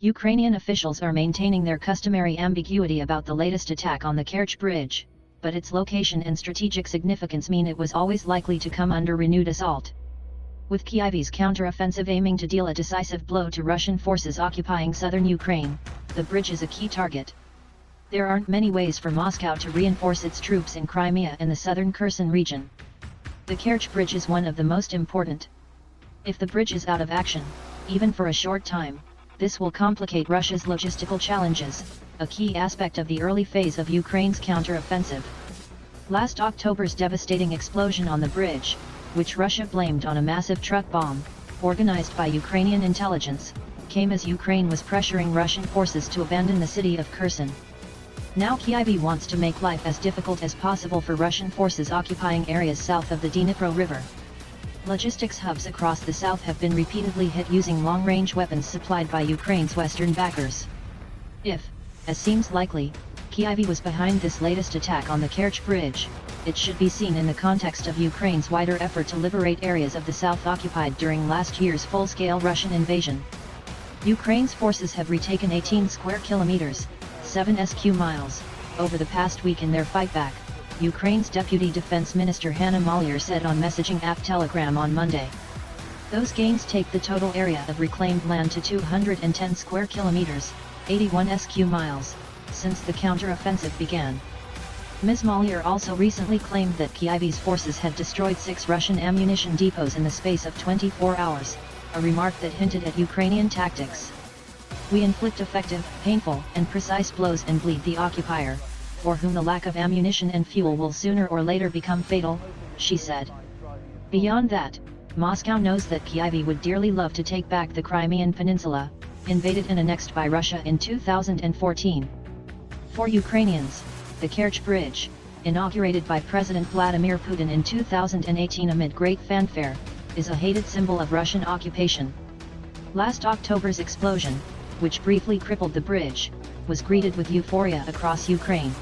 Ukrainian officials are maintaining their customary ambiguity about the latest attack on the Kerch bridge, but its location and strategic significance mean it was always likely to come under renewed assault. With Kyiv's counteroffensive aiming to deal a decisive blow to Russian forces occupying southern Ukraine, the bridge is a key target. There aren't many ways for Moscow to reinforce its troops in Crimea and the southern Kherson region. The Kerch bridge is one of the most important. If the bridge is out of action, even for a short time, this will complicate Russia's logistical challenges, a key aspect of the early phase of Ukraine's counteroffensive. Last October's devastating explosion on the bridge, which Russia blamed on a massive truck bomb, organized by Ukrainian intelligence, came as Ukraine was pressuring Russian forces to abandon the city of Kherson. Now Kyiv wants to make life as difficult as possible for Russian forces occupying areas south of the Dnipro River. Logistics hubs across the south have been repeatedly hit using long-range weapons supplied by Ukraine's western backers. If, as seems likely, Kyiv was behind this latest attack on the Kerch bridge, it should be seen in the context of Ukraine's wider effort to liberate areas of the south occupied during last year's full-scale Russian invasion. Ukraine's forces have retaken 18 square kilometers, 7 sq miles, over the past week in their fightback, Ukraine's Deputy Defense Minister Hanna Maliar said on messaging app Telegram on Monday. Those gains take the total area of reclaimed land to 210 square kilometers, 81 sq miles, since the counteroffensive began. Ms. Maliar also recently claimed that Kyiv's forces had destroyed 6 Russian ammunition depots in the space of 24 hours, a remark that hinted at Ukrainian tactics. We inflict effective, painful, and precise blows and bleed the occupier, for whom the lack of ammunition and fuel will sooner or later become fatal, she said. Beyond that, Moscow knows that Kyiv would dearly love to take back the Crimean Peninsula, invaded and annexed by Russia in 2014. For Ukrainians, the Kerch Bridge, inaugurated by President Vladimir Putin in 2018 amid great fanfare, is a hated symbol of Russian occupation. Last October's explosion, which briefly crippled the bridge, was greeted with euphoria across Ukraine.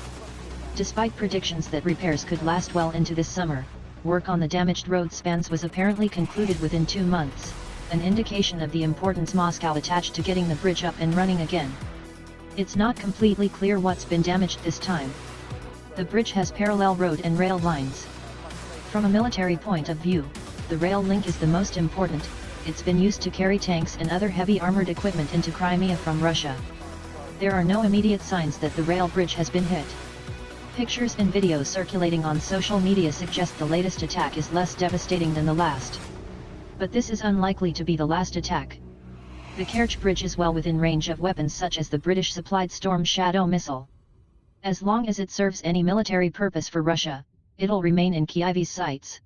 Despite predictions that repairs could last well into this summer, work on the damaged road spans was apparently concluded within 2 months, an indication of the importance Moscow attached to getting the bridge up and running again. It's not completely clear what's been damaged this time. The bridge has parallel road and rail lines. From a military point of view, the rail link is the most important. It's been used to carry tanks and other heavy armored equipment into Crimea from Russia. There are no immediate signs that the rail bridge has been hit. Pictures and videos circulating on social media suggest the latest attack is less devastating than the last. But this is unlikely to be the last attack. The Kerch Bridge is well within range of weapons such as the British-supplied Storm Shadow missile. As long as it serves any military purpose for Russia, it'll remain in Kyiv's sights.